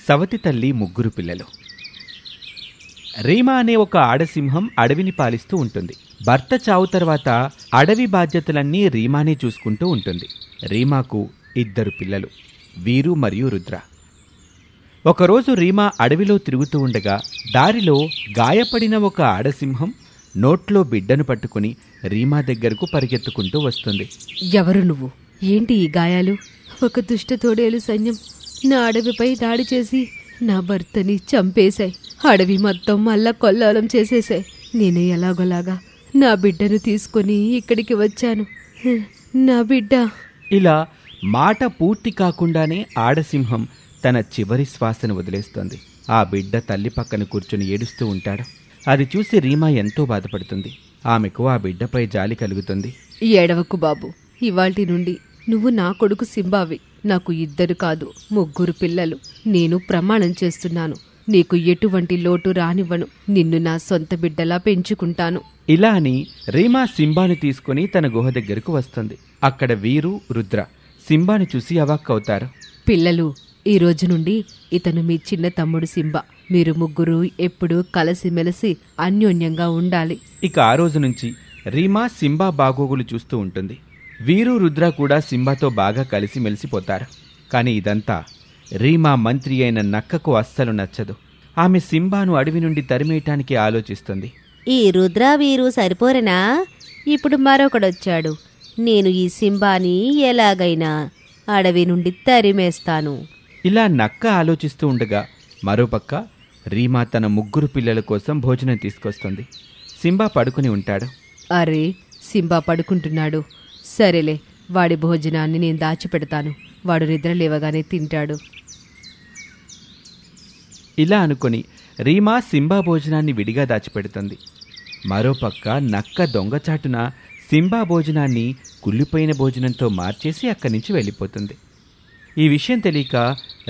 సవతి తల్లి ముగ్గురు పిల్లలు. రీమా అనే ఒక ఆడసింహం అడవిని పాలిస్తూ ఉంటుంది. భర్త చావు తర్వాత అడవి బాధ్యతలన్నీ రీమానే చూసుకుంటూ ఉంటుంది. రీమాకు 2 పిల్లలు, వీరు మరియు రుద్ర. ఒకరోజు రీమా అడవిలో తిరుగుతూ ఉండగా దారిలో గాయపడిన ఒక ఆడసింహం నోట్లో బిడ్డను పట్టుకుని రీమా దగ్గరకు పరిగెత్తుకుంటూ వస్తుంది. ఎవరు నువ్వు? ఏంటి ఈ గాయాలు? ఒక దుష్ట తోడేలు సైన్యం నా అడవిపై దాడి చేసి నా భర్తని చంపేశాయి. అడవి మొత్తం మళ్ళా కొల్లాలం చేసేశాయి. నేను ఎలాగోలాగా నా బిడ్డను తీసుకుని ఇక్కడికి వచ్చాను. నా బిడ్డ. ఇలా మాట పూర్తి కాకుండానే ఆడసింహం తన చివరి శ్వాసను వదిలేస్తోంది. ఆ బిడ్డ తల్లి పక్కన కూర్చుని ఏడుస్తూ ఉంటాడు. అది చూసి రీమా ఎంతో బాధపడుతుంది. ఆమెకు ఆ బిడ్డపై జాలి కలుగుతుంది. ఏడవకు బాబు, ఇవాల్టి నుండి నువ్వు నా కొడుకు సింబావి. నాకు 2 కాదు 3 పిల్లలు. నేను ప్రమాణం చేస్తున్నాను, నీకు ఎటువంటి లోటు రానివ్వను. నిన్ను నా సొంత బిడ్డలా పెంచుకుంటాను. ఇలా అని రీమా సింబాను తీసుకుని తన గుహ దగ్గరకు వస్తుంది. అక్కడ వీరు, రుద్ర సింబాను చూసి అవాక్కవుతారు. పిల్లలు, ఈ రోజు నుండి ఇతను మీ చిన్న తమ్ముడు సింబా. మీరు ముగ్గురు ఎప్పుడూ కలిసిమెలిసి అన్యోన్యంగా ఉండాలి. ఇక ఆ రోజు నుంచి రీమా సింబా బాగోగులు చూస్తూ ఉంటుంది. వీరు, రుద్ర కూడా సింబాతో బాగా కలిసి మెలిసిపోతారు. కానీ ఇదంతా రీమా మంత్రి అయిన నక్కకు అస్సలు నచ్చదు. ఆమె సింబాను అడవి నుండి తరిమేయటానికి ఆలోచిస్తుంది. ఈ రుద్ర వీరు సరిపోరనా? ఇప్పుడు మరొకడొచ్చాడు. నేను ఈ సింబాని ఎలాగైనా అడవి నుండి తరిమేస్తాను. ఇలా నక్క ఆలోచిస్తూ ఉండగా మరోపక్క రీమా తన 3 పిల్లల కోసం భోజనం తీసుకొస్తుంది. సింబా పడుకుని ఉంటాడు. అరే, సింబా పడుకుంటున్నాడు. సరేలే, వాడి భోజనాన్ని నేను దాచిపెడతాను. వాడు నిద్ర లేవగానే తింటాడు. ఇలా అనుకుని రీమా సింబా భోజనాన్ని విడిగా దాచిపెడుతుంది. మరోపక్క నక్క దొంగచాటున సింబా భోజనాన్ని కుళ్ళిపోయిన భోజనంతో మార్చేసి అక్కడి నుంచి వెళ్ళిపోతుంది. ఈ విషయం తెలియక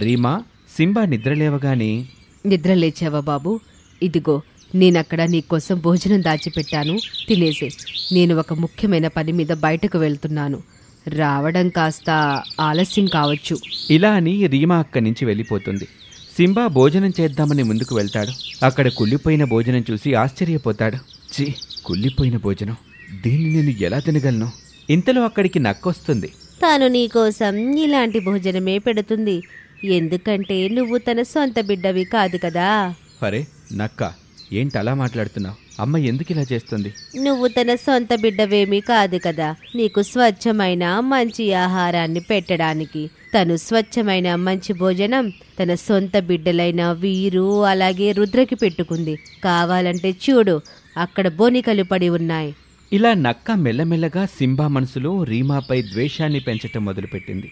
రీమా సింబా నిద్రలేవగానే, నిద్ర లేచావా బాబు? ఇదిగో, నేనక్కడ నీకోసం భోజనం దాచిపెట్టాను, తినేసే. నేను ఒక ముఖ్యమైన పని మీద బయటకు వెళ్తున్నాను. రావడం కాస్త ఆలస్యం కావచ్చు. ఇలా అని రీమా అక్కడి నుంచి వెళ్ళిపోతుంది. సింబా భోజనం చేద్దామని ముందుకు వెళ్తాడు. అక్కడ కుళ్ళిపోయిన భోజనం చూసి ఆశ్చర్యపోతాడు. ఛీ, కుళ్ళిపోయిన భోజనం, దీన్ని నేను ఎలా తినగలను? ఇంతలో అక్కడికి నక్కొస్తుంది. తాను నీకోసం ఇలాంటి భోజనమే పెడుతుంది. ఎందుకంటే నువ్వు తన సొంత బిడ్డవి కాదు కదా. అరే నక్క, ఏంటలా మాట్లాడుతున్నావు? అమ్మ ఎందుకు ఇలా చేస్తుంది? నువ్వు తన సొంత బిడ్డవేమీ కాదు కదా. నీకు స్వచ్ఛమైన మంచి ఆహారాన్ని పెట్టడానికి తను స్వచ్ఛమైన మంచి భోజనం తన సొంత బిడ్డలైన వీరు అలాగే రుద్రకి పెట్టుకుంది. కావాలంటే చూడు, అక్కడ బోనికలు పడి ఉన్నాయి. ఇలా నక్క మెల్లమెల్లగా సింబా మనసులో రీమాపై ద్వేషాన్ని పెంచటం మొదలుపెట్టింది.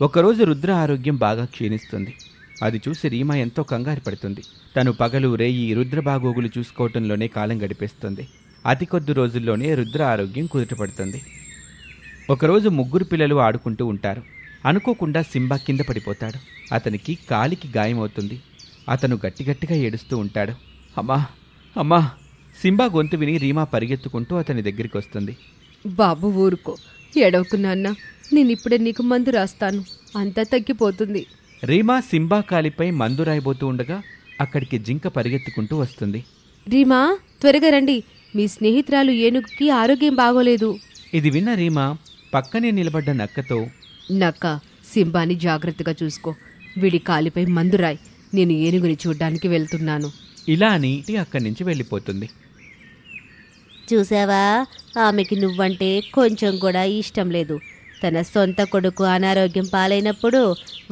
ఒకరోజు రుద్ర ఆరోగ్యం బాగా క్షీణిస్తుంది. అది చూసి రీమా ఎంతో కంగారు పడుతుంది. తను పగలు రేయి రుద్ర బాగోగులు చూసుకోవటంలోనే కాలం గడిపేస్తుంది. అతి కొద్ది రోజుల్లోనే రుద్ర ఆరోగ్యం కుదుటపడుతుంది. ఒకరోజు 3 పిల్లలు ఆడుకుంటూ ఉంటారు. అనుకోకుండా సింబా కింద పడిపోతాడు. అతనికి కాలికి గాయమవుతుంది. అతను గట్టిగట్టిగా ఏడుస్తూ ఉంటాడు. అమ్మా అమ్మా! సింబా గొంతు విని రీమా పరిగెత్తుకుంటూ అతని దగ్గరికి వస్తుంది. బాబు ఊరుకో, ఏడవకు నాన్న. నేనిప్పుడే నీకు మందు రాస్తాను, అంతా తగ్గిపోతుంది. రీమా సింబా కాలిపై మందు రాయబోతూ ఉండగా అక్కడికి జింక పరిగెత్తుకుంటూ వస్తుంది. రీమా, త్వరగా రండి, మీ స్నేహితురాలు ఏనుగుకి ఆరోగ్యం బాగోలేదు. ఇది విన్న రీమా పక్కనే నిలబడ్డ నక్కతో, నక్క, సింబాని జాగ్రత్తగా చూసుకో. వీడి కాలిపై మందు రాయ్. నేను ఏనుగుని చూడ్డానికి వెళ్తున్నాను. ఇలా అని అక్కడి నుంచి వెళ్ళిపోతుంది. చూసావా, ఆమెకి నువ్వంటే కొంచెం కూడా ఇష్టం లేదు. తన సొంత కొడుకు అనారోగ్యం పాలైనప్పుడు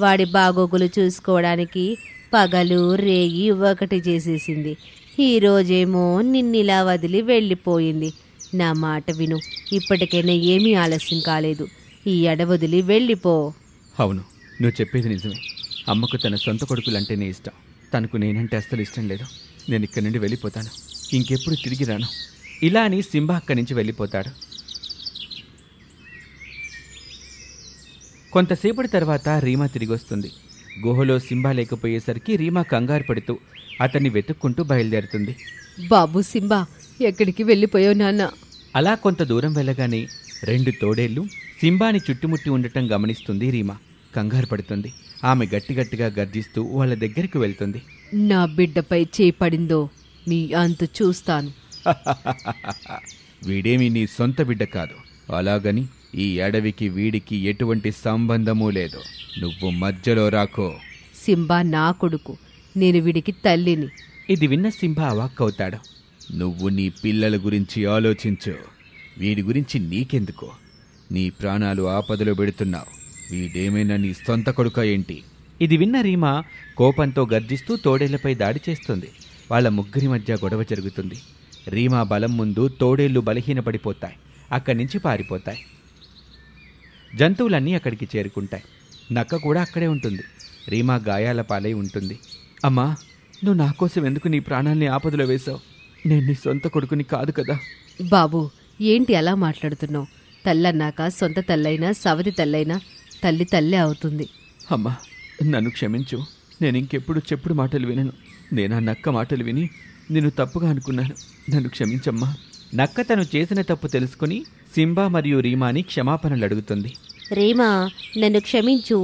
వాడి బాగోగులు చూసుకోవడానికి పగలు రేయి ఒకటి చేసేసింది. ఈరోజేమో నిన్నిలా వదిలి వెళ్ళిపోయింది. నా మాట విను, ఇప్పటికైనా ఏమీ ఆలస్యం కాలేదు. ఈ అడవదిలి వెళ్ళిపో. అవును, నువ్వు చెప్పేది నిజమే. అమ్మకు తన సొంత కొడుకులంటేనే ఇష్టం. తనకు నేనంటే అస్సలు ఇష్టం లేదు. నేను ఇక్కడి నుండి వెళ్ళిపోతాను, ఇంకెప్పుడు తిరిగి రాను. ఇలా అని సింబా అక్కడి నుంచి వెళ్ళిపోతాడు. కొంతసేపటి తర్వాత రీమా తిరిగి వస్తుంది. గుహలో సింబా లేకపోయేసరికి రీమా కంగారు పడుతూ అతన్ని వెతుక్కుంటూ బయలుదేరుతుంది. బాబు సింబా, ఎక్కడికి వెళ్ళిపోయావు నాన్న? అలా కొంత దూరం వెళ్ళగానే 2 తోడేళ్లు సింబాని చుట్టుముట్టి ఉండటం గమనిస్తుంది రీమా. కంగారు పడుతుంది. ఆమె గట్టిగట్టిగా గర్జిస్తూ వాళ్ళ దగ్గరికి వెళ్తుంది. నా బిడ్డపై చేపడిందో మీ అంతు చూస్తాను. వీడేమీ నీ సొంత బిడ్డ కాదు. అలాగని ఈ అడవికి వీడికి ఎటువంటి సంబంధమూ లేదు. నువ్వు మధ్యలో రాకో. సింబా నా కొడుకు, నేను వీడికి తల్లిని. ఇది విన్న సింహ అవాక్కవుతాడు. నువ్వు నీ పిల్లల గురించి ఆలోచించు. వీడి గురించి నీకెందుకు? నీ ప్రాణాలు ఆపదలో పెడుతున్నావు. వీడేమైనా నీ సొంత కొడుక ఏంటి? ఇది విన్న రీమా కోపంతో గర్జిస్తూ తోడేళ్లపై దాడి చేస్తుంది. వాళ్ళ ముగ్గురి మధ్య గొడవ జరుగుతుంది. రీమా బలం ముందు తోడేళ్లు బలహీనపడిపోతాయి. అక్కడి నుంచి పారిపోతాయి. జంతువులన్నీ అక్కడికి చేరుకుంటాయి. నక్క కూడా అక్కడే ఉంటుంది. రీమా గాయాల పాలై ఉంటుంది. అమ్మా, నువ్వు నా కోసం ఎందుకు నీ ప్రాణాల్ని ఆపదలో వేశావు? నేను నీ సొంత కొడుకుని కాదు కదా. బాబు, ఏంటి అలా మాట్లాడుతున్నావు? తల్లన్నాక సొంత తల్లైనా సవతి తల్లైనా తల్లి తల్లే అవుతుంది. అమ్మా, నన్ను క్షమించు. నేను ఇంకెప్పుడు చెప్పుడు మాటలు వినను. నేను ఆ నక్క మాటలు విని నేను తప్పుగా అనుకున్నాను. నన్ను క్షమించమ్మా. నక్క తను చేసిన తప్పు తెలుసుకుని సింబా మరియు రీమాని క్షమాపణలు అడుగుతుంది. రీమా, నన్ను క్షమించు.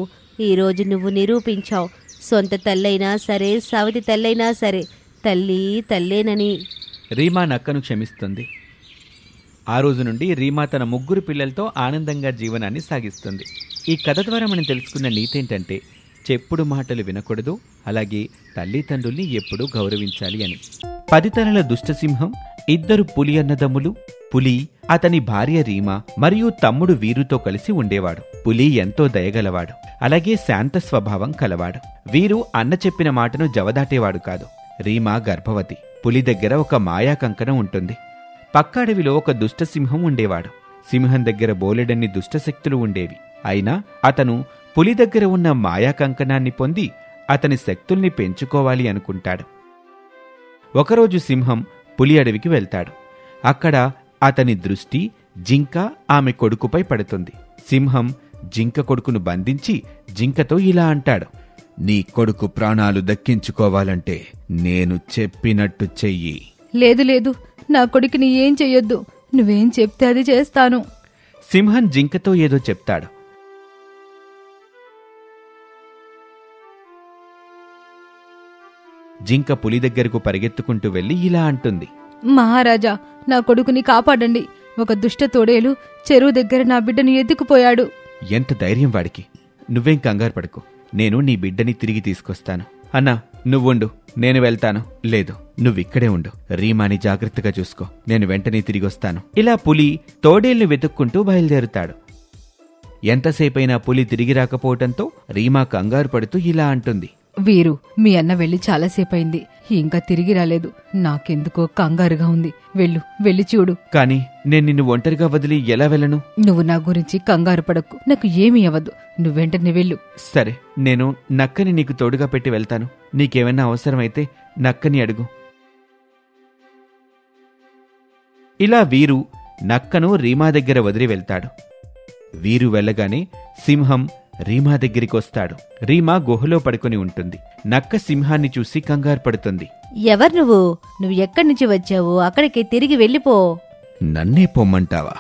ఈరోజు నువ్వు నిరూపించావు, సొంత తల్లైనా సరే సవతి తల్లైనా సరే తల్లి తల్లేనని. రీమా నక్కను క్షమిస్తుంది. ఆ రోజు నుండి రీమా తన ముగ్గురు పిల్లలతో ఆనందంగా జీవనాన్ని సాగిస్తుంది. ఈ కథ ద్వారా మనం తెలుసుకున్న నీతేంటంటే, చెప్పుడు మాటలు వినకూడదు, అలాగే తల్లిదండ్రుల్ని ఎప్పుడూ గౌరవించాలి అని. 10 తలల దుష్టసింహం, 2 పులి అన్నదమ్ములు, పులి, అతని భార్య రీమా మరియు తమ్ముడు వీరుతో కలిసి ఉండేవాడు. పులి ఎంతో దయగలవాడు, అలాగే శాంత స్వభావం కలవాడు. వీరు అన్న చెప్పిన మాటను జవదాటేవాడు కాదు. రీమా గర్భవతి. పులి దగ్గర ఒక మాయా కంకణం ఉంటుంది. పక్క అడవిలో ఒక దుష్టసింహం ఉండేవాడు. సింహం దగ్గర బోలెడన్ని దుష్టశక్తులు ఉండేవి. అయినా అతను పులి దగ్గర ఉన్న మాయా కంకణాన్ని పొంది అతని శక్తుల్ని పెంచుకోవాలి అనుకుంటాడు. ఒకరోజు సింహం పులి అడవికి వెళ్తాడు. అక్కడ అతని దృష్టి జింక ఆమె కొడుకుపై పడుతుంది. సింహం జింక కొడుకును బంధించి జింకతో ఇలా అంటాడు: నీ కొడుకు ప్రాణాలు దక్కించుకోవాలంటే నేను చెప్పినట్టు చెయ్యి. లేదు లేదు, నా కొడుకుని ఏం చెయ్యొద్దు. నువ్వేం చెప్తే అది చేస్తాను. సింహం జింకతో ఏదో చెప్తాడు. జింక పులి దగ్గరకు పరిగెత్తుకుంటూ వెళ్లి ఇలా అంటుంది: మహారాజా, నా కొడుకుని కాపాడండి. ఒక దుష్ట తోడేలు చెరువు దగ్గర నా బిడ్డను ఎత్తుకుపోయాడు. ఎంత ధైర్యం వాడికి! నువ్వేం కంగారు పడకు, నేను నీ బిడ్డని తిరిగి తీసుకొస్తాను. అన్నా, నువ్వుండు, నేను వెళ్తాను. లేదు, నువ్విక్కడే ఉండు. రీమాని జాగ్రత్తగా చూసుకో. నేను వెంటనే తిరిగొస్తాను. ఇలా పులి తోడేల్ని వెతుక్కుంటూ బయలుదేరుతాడు. ఎంతసేపైనా పులి తిరిగి రాకపోవటంతో రీమా కంగారు పడుతూ ఇలా అంటుంది: వీరు, మీ అన్న వెళ్లి చాలాసేపయింది, ఇంకా తిరిగి రాలేదు. నాకెందుకో కంగారుగా ఉంది. వెళ్ళి చూడు. కాని నేను నిన్ను ఒంటరిగా వదిలి ఎలా వెళ్ళను? నువ్వు నా గురించి కంగారు పడకు. నాకు ఏమీ అవ్వదు. నువ్వెంటనే వెళ్ళు. సరే, నేను నక్కని నీకు తోడుగా పెట్టి వెళ్తాను. నీకేమైనా అవసరమైతే నక్కని అడుగు. ఇలా వీరు నక్కను రీమా దగ్గర వదిలి వెళ్తాడు. వీరు వెళ్ళగానే సింహం రీమా దగ్గరికొస్తాడు. రీమా గుహలో పడుకొని ఉంటుంది. నక్క సింహాన్ని చూసి కంగారు పడుతుంది. ఎవరు నువ్వు ఎక్కడి నుంచి వచ్చావు? అక్కడికి తిరిగి వెళ్ళిపో. నన్నే పొమ్మంటావా?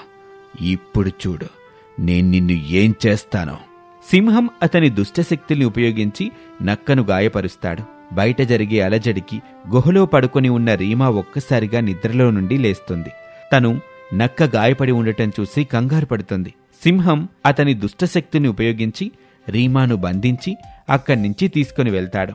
ఇప్పుడు చూడు నేను నిన్ను ఏం చేస్తానో. సింహం అతని దుష్టశక్తుల్ని ఉపయోగించి నక్కను గాయపరుస్తాడు. బయట జరిగే అలజడికి గుహలో పడుకొని ఉన్న రీమా ఒక్కసారిగా నిద్రలో నుండి లేస్తుంది. తను నక్క గాయపడి ఉండటం చూసి కంగారు పడుతుంది. సింహం అతని దుష్టశక్తిని ఉపయోగించి రీమాను బంధించి అక్కడ్నుంచి తీసుకుని వెళ్తాడు.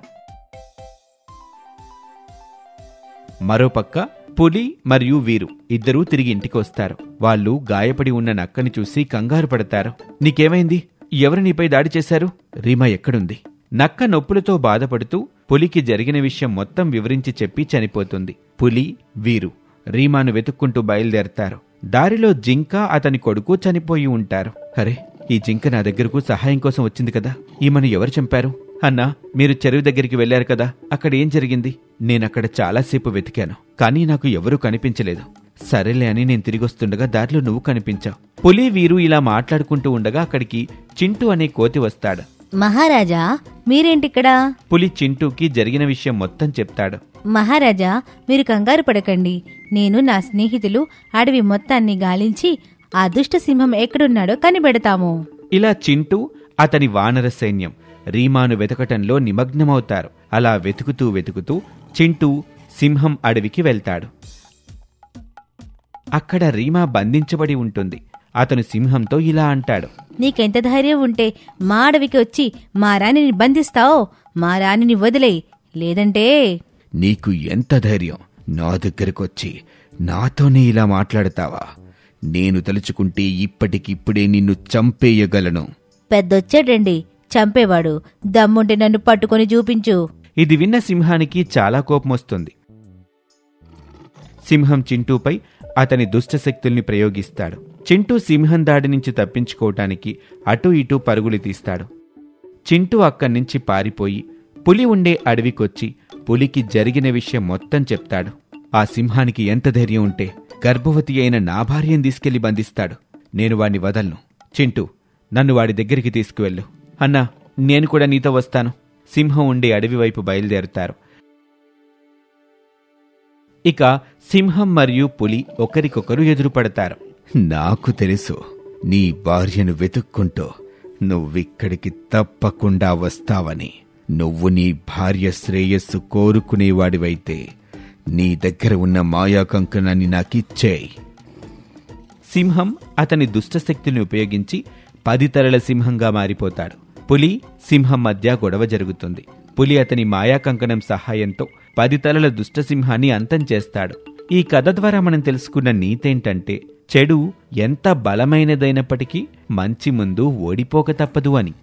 మరోపక్క పులి మరియు వీరు ఇద్దరూ తిరిగి ఇంటికి వస్తారు. వాళ్ళు గాయపడి ఉన్న నక్కని చూసి కంగారు పడతారు. నీకేమైంది? ఎవరు నీపై దాడి చేశారు? రీమా ఎక్కడుంది? నక్క నొప్పులతో బాధపడుతూ పులికి జరిగిన విషయం మొత్తం వివరించి చెప్పి చనిపోతుంది. పులి, వీరు రీమాను వెతుక్కుంటూ బయలుదేరతారు. దారిలో జింక అతని కొడుకు చనిపోయి ఉంటారు. అరే, ఈ జింక నా దగ్గరకు సహాయం కోసం వచ్చింది కదా. ఈమెను ఎవరు చంపారు? అన్నా, మీరు చెరువు దగ్గరికి వెళ్లారు కదా, అక్కడ ఏం జరిగింది? నేనక్కడ చాలాసేపు వెతికాను, కానీ నాకు ఎవరూ కనిపించలేదు. సరేలే అని నేను తిరిగొస్తుండగా దారిలో నువ్వు కనిపించావు. పులి, వీరు ఇలా మాట్లాడుకుంటూ ఉండగా అక్కడికి చింటూ అనే కోతి వస్తాడు. మహారాజా, మీరేంటిక్కడ? పులి చింటూకి జరిగిన విషయం మొత్తం చెప్తాడు. మహారాజా, మీరు కంగారు పడకండి. నేను నా స్నేహితులు అడవి మొత్తాన్ని గాలించి ఆ దుష్ట సింహం ఎక్కడున్నాడో కనిపెడతాము. ఇలా చింటూ, అతని వానర సైన్యం రీమాను వెతకటంలో నిమగ్నమవుతారు. అలా వెతుకుతూ వెతుకుతూ చింటూ సింహం అడవికి వెళ్తాడు. అక్కడ రీమా బంధించబడి ఉంటుంది. అతను సింహంతో ఇలా అంటాడు. నీకెంత ధైర్యం ఉంటే మా అడవికి వచ్చి మా రాణిని బంధిస్తావో, మా రాణిని వదిలేయి, లేదంటే... నీకు ఎంత ధైర్యం నా దగ్గరకొచ్చి నాతోనే ఇలా మాట్లాడతావా? నేను తలుచుకుంటే ఇప్పటికిప్పుడే నిన్ను చంపేయగలను. పెద్దొచ్చాడండి చంపేవాడు, దమ్ముంటే నన్ను పట్టుకొని చూపించు. ఇది విన్న సింహానికి చాలా కోపమొస్తుంది. సింహం చింటూపై అతని దుష్టశక్తుల్ని ప్రయోగిస్తాడు. చింటూ సింహం దాడి నుంచి తప్పించుకోవటానికి అటూ ఇటూ పరుగులు తీస్తాడు. చింటూ అక్కడ్నుంచి పారిపోయి పులి ఉండే అడవికొచ్చి పులికి జరిగిన విషయం మొత్తం చెప్తాడు. ఆ సింహానికి ఎంత ధైర్యం ఉంటే గర్భవతి అయిన నా భార్యను తీసుకెళ్లి బంధిస్తాడు. నేను వాణ్ణి వదలను. చింటూ, నన్ను వాడి దగ్గరికి తీసుకువెళ్ళు. అన్నా, నేను కూడా నీతో వస్తాను. సింహం ఉండే అడవి వైపు బయలుదేరుతారు. ఇక సింహం మరియు పులి ఒకరికొకరు ఎదురుపడతారు. నాకు తెలుసు, నీ భార్యను వెతుక్కుంటూ నువ్విక్కడికి తప్పకుండా వస్తావని. నువ్వు నీ భార్య శ్రేయస్సు కోరుకునేవాడివైతే నీ దగ్గర ఉన్న మాయా కంకణాన్ని నాకిచ్చేయ్. సింహం అతని దుష్టశక్తిని ఉపయోగించి 10 తలల సింహంగా మారిపోతాడు. పులి సింహం మధ్య గొడవ జరుగుతుంది. పులి అతని మాయా కంకణం సహాయంతో 10 తలల దుష్టసింహాన్ని అంతం చేస్తాడు. ఈ కథ ద్వారా మనం తెలుసుకున్న నీతేంటంటే, చెడు ఎంత బలమైనదైనప్పటికీ మంచి ముందు ఓడిపోక తప్పదు అని.